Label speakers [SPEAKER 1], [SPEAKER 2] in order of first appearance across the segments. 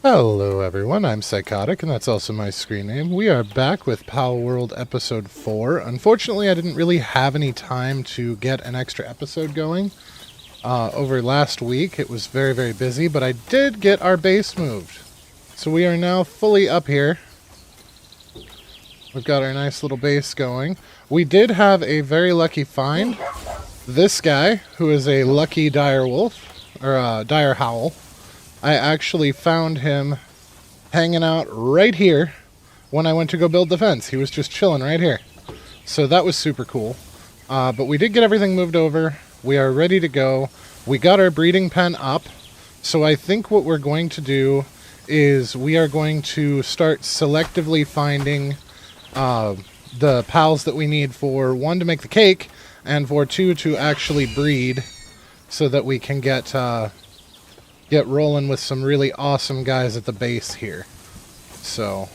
[SPEAKER 1] Hello everyone, I'm Psychotic, and that's also my screen name. We are back with Palworld Episode 4. Unfortunately, I didn't really have any time to get an extra episode going. Over last week, it was very busy, but I did get our base moved. So we are now fully up here. We've got our nice little base going. We did have a very lucky find. This guy, who is a lucky dire wolf, or dire howl, I actually found him hanging out right here when I went to go build the fence. He was just chilling right here. So that was super cool. But we did get everything moved over. We are ready to go. We got our breeding pen up. So I think what we're going to do is we are going to start selectively finding the pals that we need for, one, to make the cake, and for two, to actually breed so that we can get rolling with some really awesome guys at the base here. So,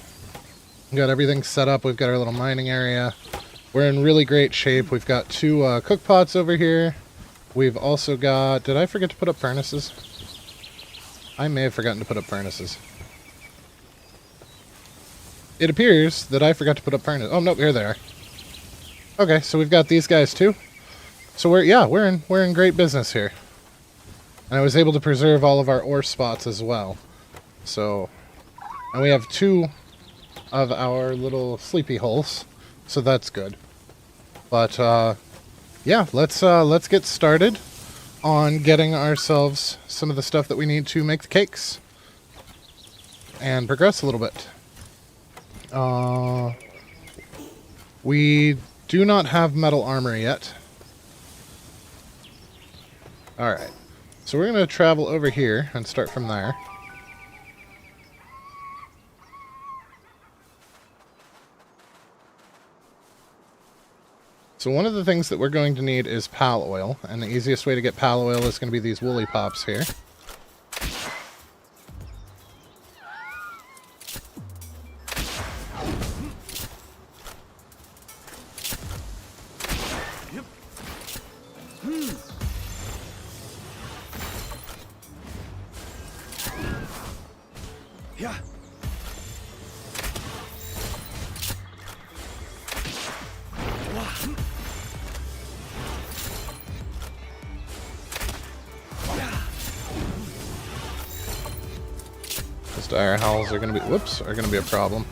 [SPEAKER 1] we've got everything set up. We've got our little mining area. We're in really great shape. We've got two cook pots over here. We've also got... Did I forget to put up furnaces? I may have forgotten to put up furnaces. It appears that I forgot to put up furnaces. Oh, nope, here they are. Okay, so we've got these guys too. So we're in great business here. And I was able to preserve all of our ore spots as well. So, and we have two of our little sleepy holes, so that's good. But yeah, let's get started on getting ourselves some of the stuff that we need to make the cakes and progress a little bit. We do not have metal armor yet. Alright, so we're going to travel over here and start from there. So one of the things that we're going to need is pal oil, and the easiest way to get pal oil is going to be these woolly pops here.
[SPEAKER 2] Yeah.
[SPEAKER 1] Those dire howls are going to be, whoops, are going to be a problem.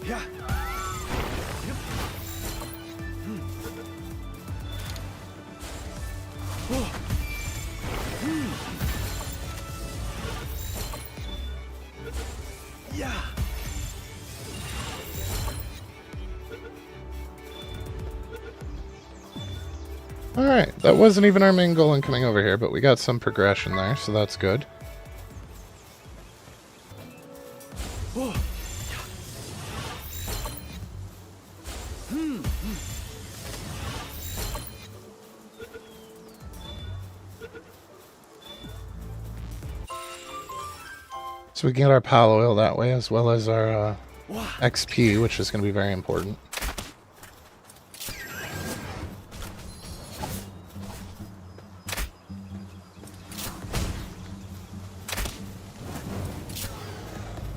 [SPEAKER 2] Yeah. Yeah.
[SPEAKER 1] Alright, that wasn't even our main goal in coming over here, but we got some progression there, so that's good. So we can get our pal oil that way, as well as our XP, which is going to be very important.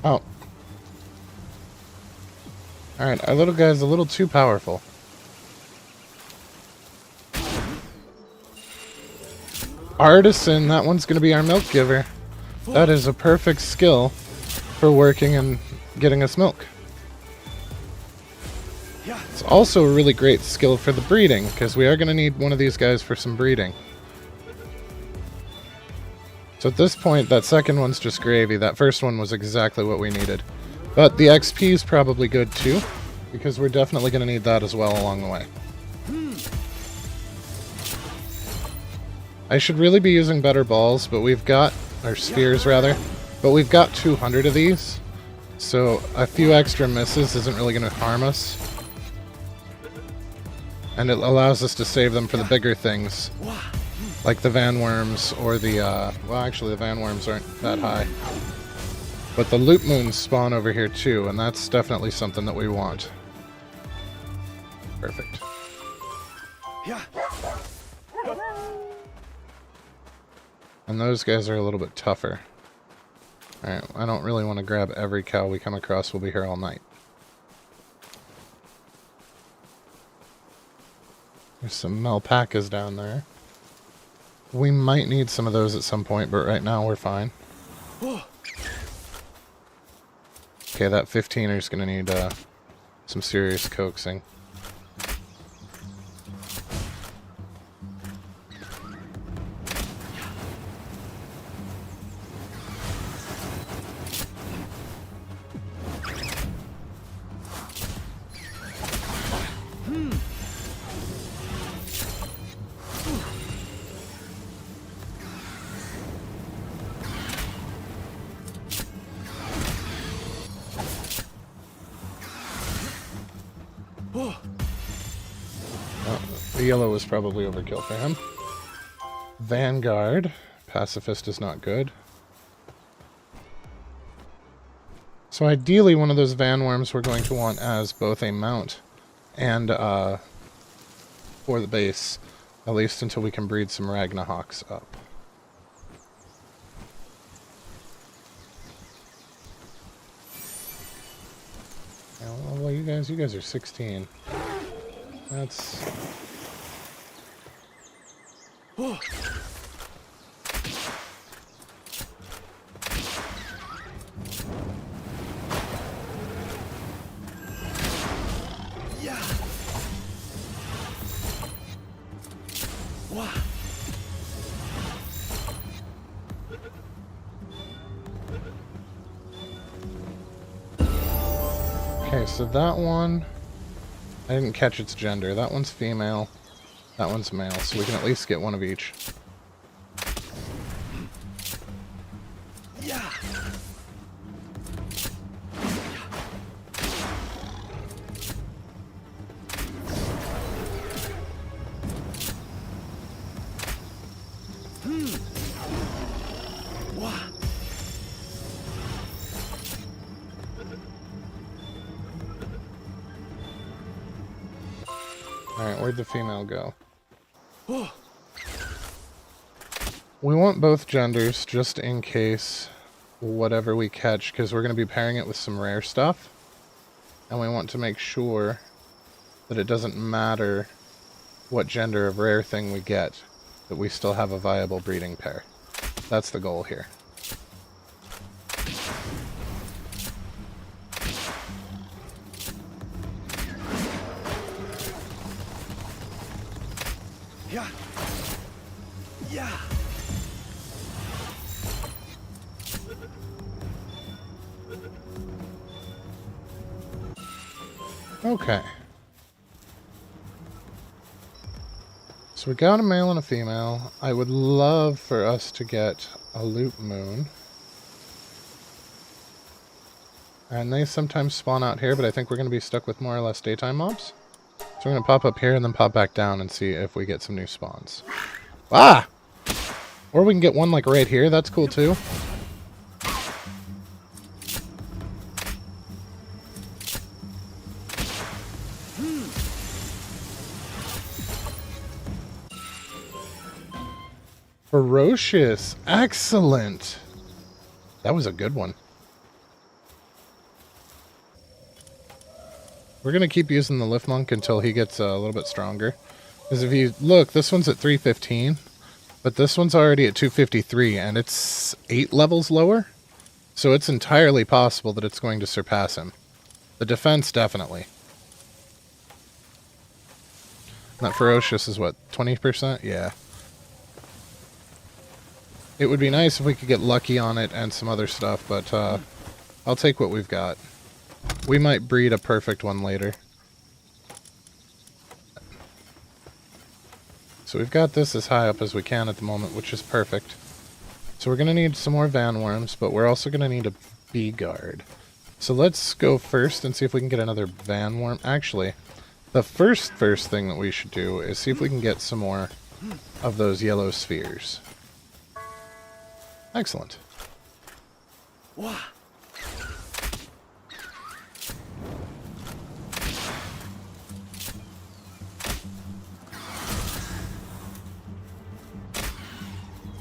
[SPEAKER 1] Oh. Alright, our little guy's a little too powerful. Artisan, that one's going to be our milk giver. That is a perfect skill for working and getting us milk. It's also a really great skill for the breeding, because we are going to need one of these guys for some breeding. So at this point, that second one's just gravy. That first one was exactly what we needed. But the XP is probably good too, because we're definitely going to need that as well along the way. I should really be using better balls, but we've got... or spheres, rather. But we've got 200 of these, so a few extra misses isn't really going to harm us. And it allows us to save them for the bigger things, like the Vanworms or the, well, actually the Vanworms aren't that high. But the Loop Moons spawn over here too, and that's definitely something that we want. Perfect. And those guys are a little bit tougher. Alright, I don't really want to grab every cow we come across. We'll be here all night. There's some Melpacas down there. We might need some of those at some point, but right now we're fine. Okay, that 15er is going to need some serious coaxing. The yellow was probably overkill for him. Vanguard. Pacifist is not good. So ideally one of those Vanworms we're going to want as both a mount and for the base. At least until we can breed some Ragnahawks up. Well, you guys are 16. That's... Okay, so that one, I didn't catch its gender. That one's female, that one's male, so we can at least get one of each. Alright, where'd the female go? We want both genders, just in case whatever we catch, because we're going to be pairing it with some rare stuff. And we want to make sure that it doesn't matter what gender of rare thing we get, that we still have a viable breeding pair. That's the goal here. Okay. So we got a male and a female. I would love for us to get a Loop Moon. And they sometimes spawn out here, but I think we're going to be stuck with more or less daytime mobs. So we're going to pop up here and then pop back down and see if we get some new spawns. Ah! Or we can get one like right here. That's cool too. Ferocious. Excellent. That was a good one. We're going to keep using the Lift Monk until he gets a little bit stronger. Because if you look, this one's at 315, but this one's already at 253, and it's 8 levels lower. So it's entirely possible that it's going to surpass him. The defense, definitely. That Ferocious is what, 20%? Yeah. It would be nice if we could get lucky on it and some other stuff, but I'll take what we've got. We might breed a perfect one later. So we've got this as high up as we can at the moment, which is perfect. So we're going to need some more van worms, but we're also going to need a bee guard. So let's go first and see if we can get another van worm. Actually, the first thing that we should do is see if we can get some more of those yellow spheres. Excellent.
[SPEAKER 2] Wow.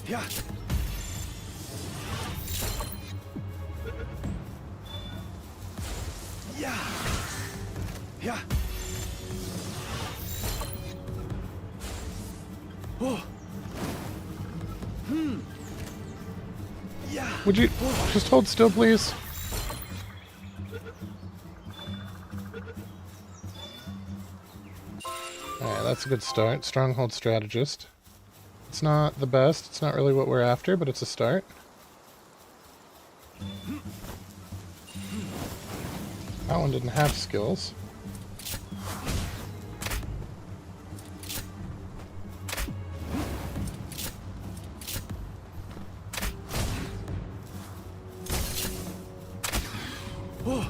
[SPEAKER 2] Yeah. Yeah. Yeah. Oh. Yeah.
[SPEAKER 1] Would you just hold still, please? Alright, that's a good start. Stronghold strategist. It's not the best. It's not really what we're after, but it's a start. That one didn't have skills.
[SPEAKER 2] Oh.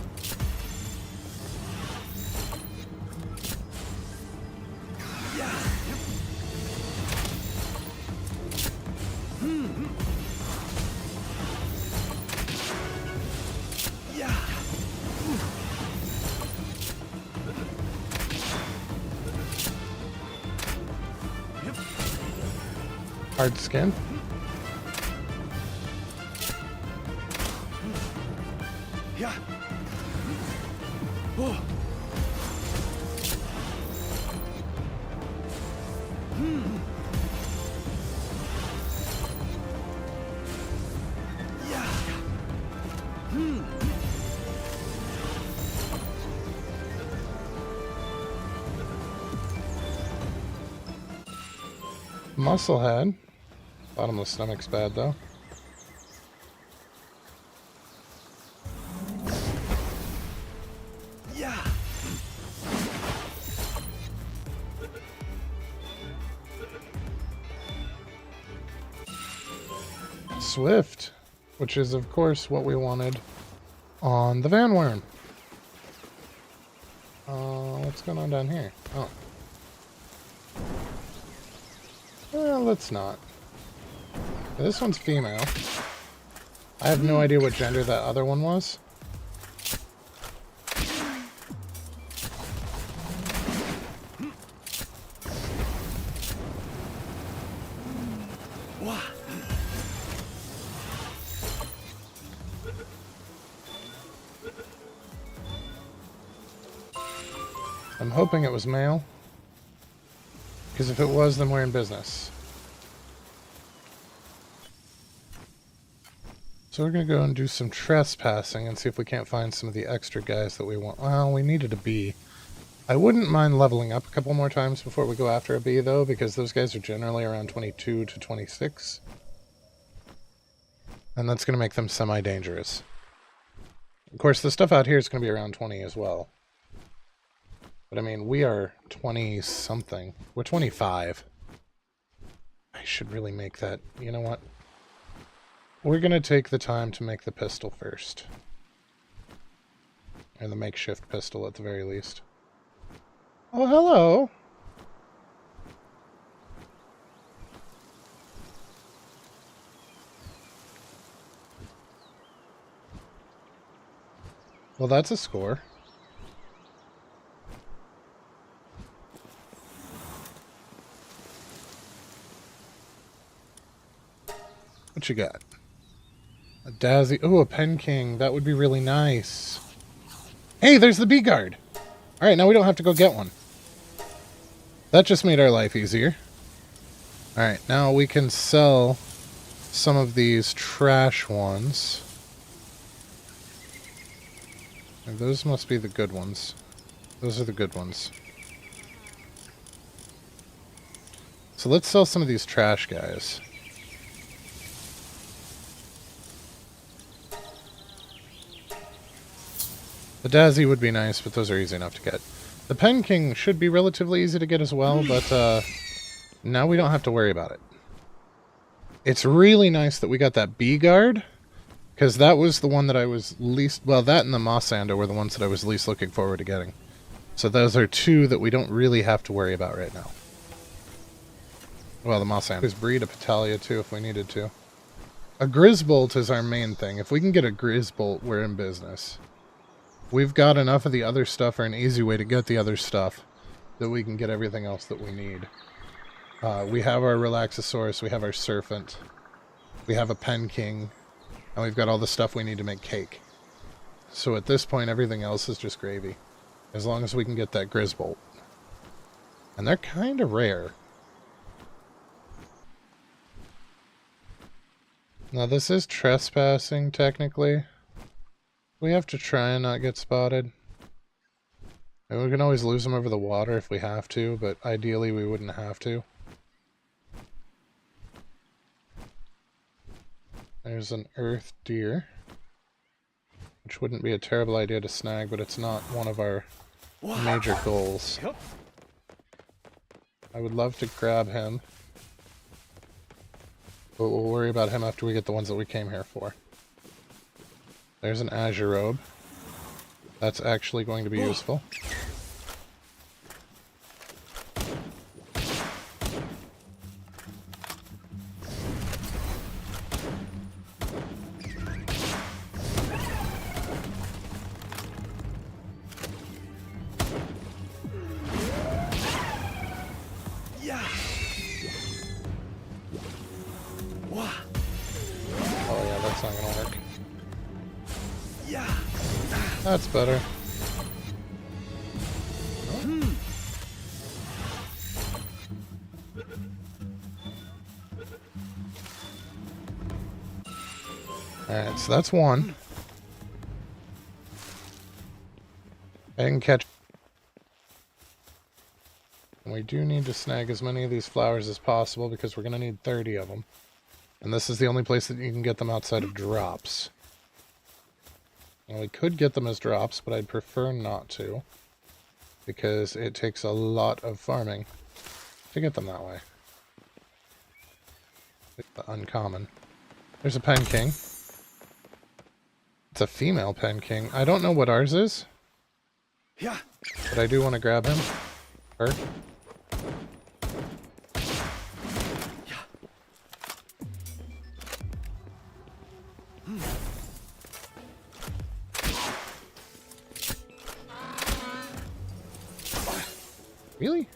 [SPEAKER 2] Yeah. Yeah.
[SPEAKER 1] Hard skin.
[SPEAKER 2] Yeah. Oh. Yeah.
[SPEAKER 1] Musclehead. Bottomless stomach's bad, though.
[SPEAKER 2] Yeah.
[SPEAKER 1] Swift, which is, of course, what we wanted on the van worm. What's going on down here? Oh. Well, let's not. This one's female. I have no idea what gender that other one was.
[SPEAKER 2] Wow.
[SPEAKER 1] I'm hoping it was male. Because if it was, then we're in business. So we're going to go and do some trespassing and see if we can't find some of the extra guys that we want. Well, we needed a bee. I wouldn't mind leveling up a couple more times before we go after a bee, though, because those guys are generally around 22 to 26. And that's going to make them semi-dangerous. Of course, the stuff out here is going to be around 20 as well. But I mean, we are 20-something. We're 25. I should really make that. You know what? We're going to take the time to make the pistol first. Or the makeshift pistol at the very least. Oh, hello! Well, that's a score. What you got? A Dazzy. Oh, a Pen King. That would be really nice. Hey, there's the bee guard. Alright, now we don't have to go get one. That just made our life easier. Alright, now we can sell some of these trash ones. And those must be the good ones. Those are the good ones. So let's sell some of these trash guys. The Dazzy would be nice, but those are easy enough to get. The Pen King should be relatively easy to get as well, but Now we don't have to worry about it. It's really nice that we got that bee guard, because that was the one that I was least... Well, that and the Mossanda were the ones that I was least looking forward to getting. So those are two that we don't really have to worry about right now. Well, the Mossanda. There's breed a Patalia too if we needed to. A Grisbolt is our main thing. If we can get a Grisbolt, we're in business. We've got enough of the other stuff, or an easy way to get the other stuff, that we can get everything else that we need. We have our Relaxosaurus, we have our Serpent, we have a Pen King, and we've got all the stuff we need to make cake. So at this point, everything else is just gravy. As long as we can get that Grisbolt. And they're kind of rare. Now this is trespassing, technically. We have to try and not get spotted. And we can always lose them over the water if we have to, but ideally we wouldn't have to. There's an earth deer, which wouldn't be a terrible idea to snag, but it's not one of our major goals. I would love to grab him, but we'll worry about him after we get the ones that we came here for. There's an azure robe. That's actually going to be useful. Oh yeah, that's not gonna work. That's better. Alright, so that's one. I can catch. And we do need to snag as many of these flowers as possible because we're going to need 30 of them. And this is the only place that you can get them outside of drops. And we could get them as drops, but I'd prefer not to. Because it takes a lot of farming to get them that way. The uncommon. There's a Pen King. It's a female Pen King. I don't know what ours is.
[SPEAKER 2] Yeah.
[SPEAKER 1] But I do want to grab him. Her. Really?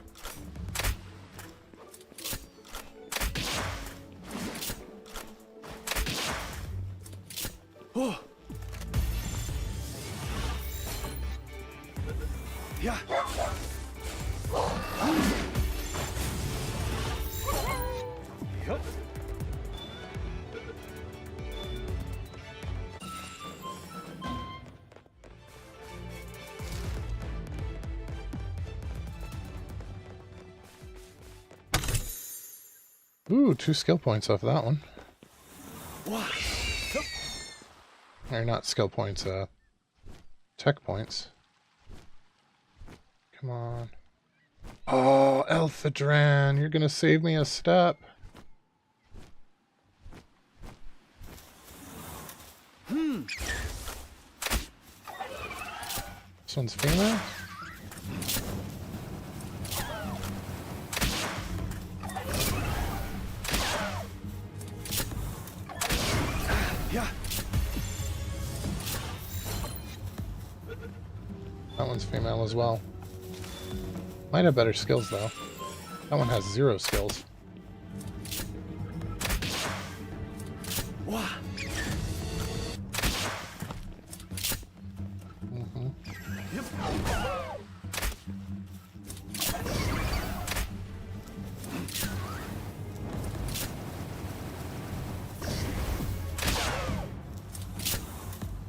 [SPEAKER 2] Oh. Yeah. Yep.
[SPEAKER 1] Ooh, 2 skill points off that one. Or not skill points, tech points. Come on. Oh, Elphadran, you're gonna save me a step. This one's female?
[SPEAKER 2] Yeah.
[SPEAKER 1] That one's female as well. Might have better skills though. That one has 0 skills.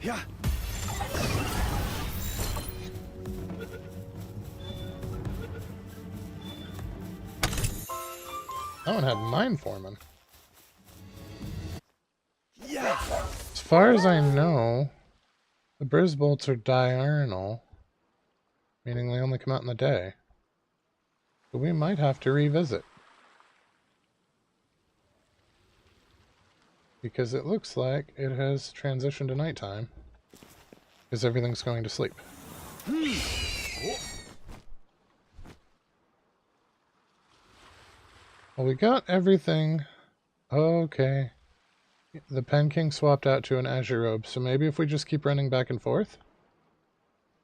[SPEAKER 2] Yeah.
[SPEAKER 1] That one had Mind Foreman.
[SPEAKER 2] Yeah.
[SPEAKER 1] As far as I know, the Brisbolts are diurnal, meaning they only come out in the day. But we might have to revisit. because it looks like it has transitioned to nighttime, because everything's going to sleep. Well, we got everything. Okay. The Pen King swapped out to an Azure Robe, so maybe if we just keep running back and forth,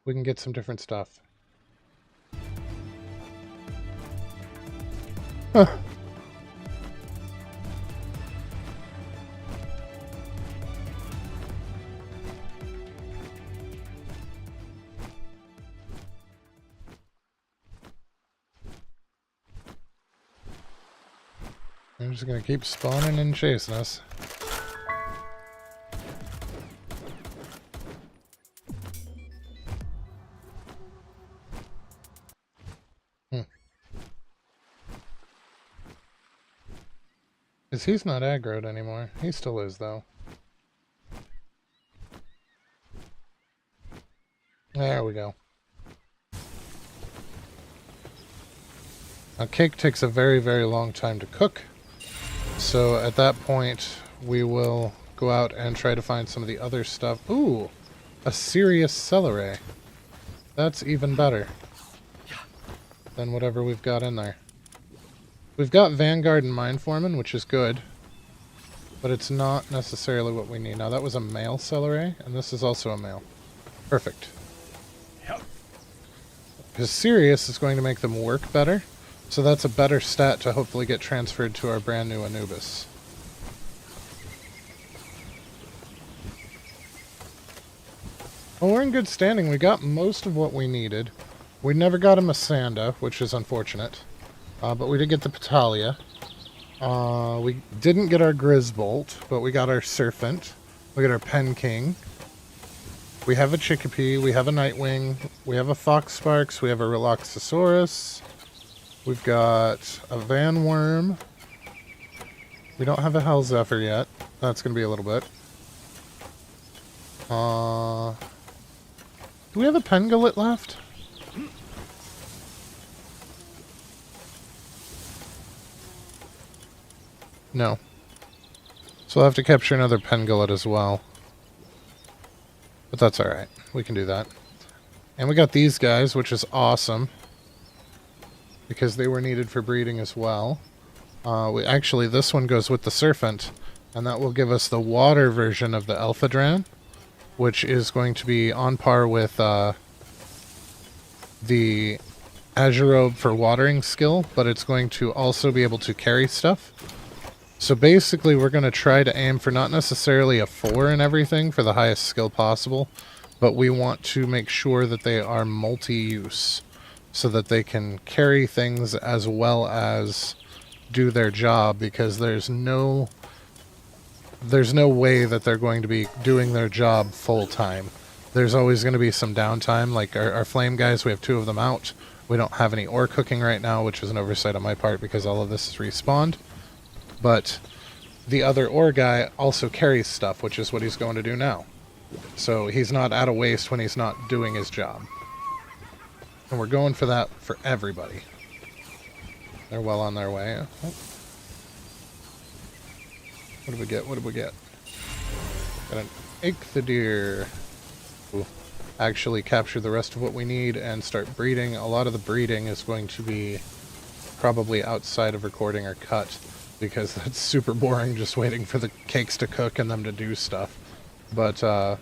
[SPEAKER 1] we can get some different stuff. Huh. They're just gonna keep spawning and chasing us. Because he's not aggroed anymore. He still is, though. There we go. Now, cake takes a very, very long time to cook. So at that point, we will go out and try to find some of the other stuff. Ooh! A serious celery. That's even better than whatever we've got in there. We've got Vanguard and Mine Foreman, which is good. But it's not necessarily what we need. Now, that was a male celery, and this is also a male. Perfect. Because Sirius is going to make them work better. So that's a better stat to hopefully get transferred to our brand new Anubis. Well, we're in good standing. We got most of what we needed. We never got a Masanda, which is unfortunate. But we did get the Patalia. We didn't get our Grizzbolt, but we got our Serpent. We got our Pen King. We have a Chickapee. We have a Nightwing. We have a Fox Sparks. We have a Relaxosaurus. We've got a Van Worm. We don't have a Hell Zephyr yet. That's going to be a little bit. Do we have a Pangolin left? No. So we'll have to capture another Pangolin as well. But that's alright. We can do that. And we got these guys, which is awesome. Because they were needed for breeding as well. Actually, this one goes with the Serpent. And that will give us the water version of the Alphadran. Which is going to be on par with the Azure Robe for watering skill. But it's going to also be able to carry stuff. So basically, we're going to try to aim for not necessarily a 4 in everything for the highest skill possible. But we want to make sure that they are multi-use. So that they can carry things as well as do their job, because there's no way that they're going to be doing their job full time. There's always going to be some downtime, like our flame guys, we have 2 of them out. We don't have any ore cooking right now, which is an oversight on my part because all of this is respawned. But the other ore guy also carries stuff, which is what he's going to do now. So he's not out of waste when he's not doing his job. And we're going for that for everybody. They're well on their way. Oh. What did we get? What did we get? Got an Ichthyodeer. We'll actually capture the rest of what we need and start breeding. A lot of the breeding is going to be probably outside of recording or cut, because that's super boring just waiting for the cakes to cook and them to do stuff. But, so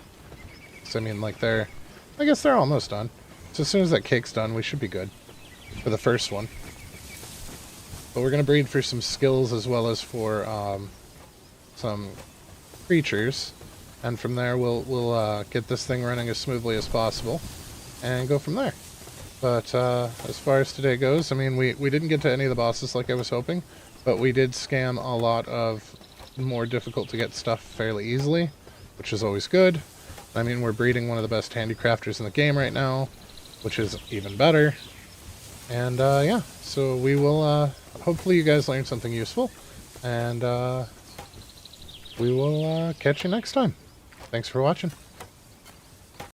[SPEAKER 1] I mean, like I guess they're almost done. So as soon as that cake's done, we should be good for the first one. But we're going to breed for some skills as well as for some creatures. And from there, we'll get this thing running as smoothly as possible and go from there. But as far as today goes, I mean, we didn't get to any of the bosses like I was hoping, but we did scam a lot of more difficult to get stuff fairly easily, which is always good. I mean, we're breeding one of the best handicrafters in the game right now, which is even better. And yeah, so we will hopefully you guys learned something useful, and we will catch you next time. Thanks for watching.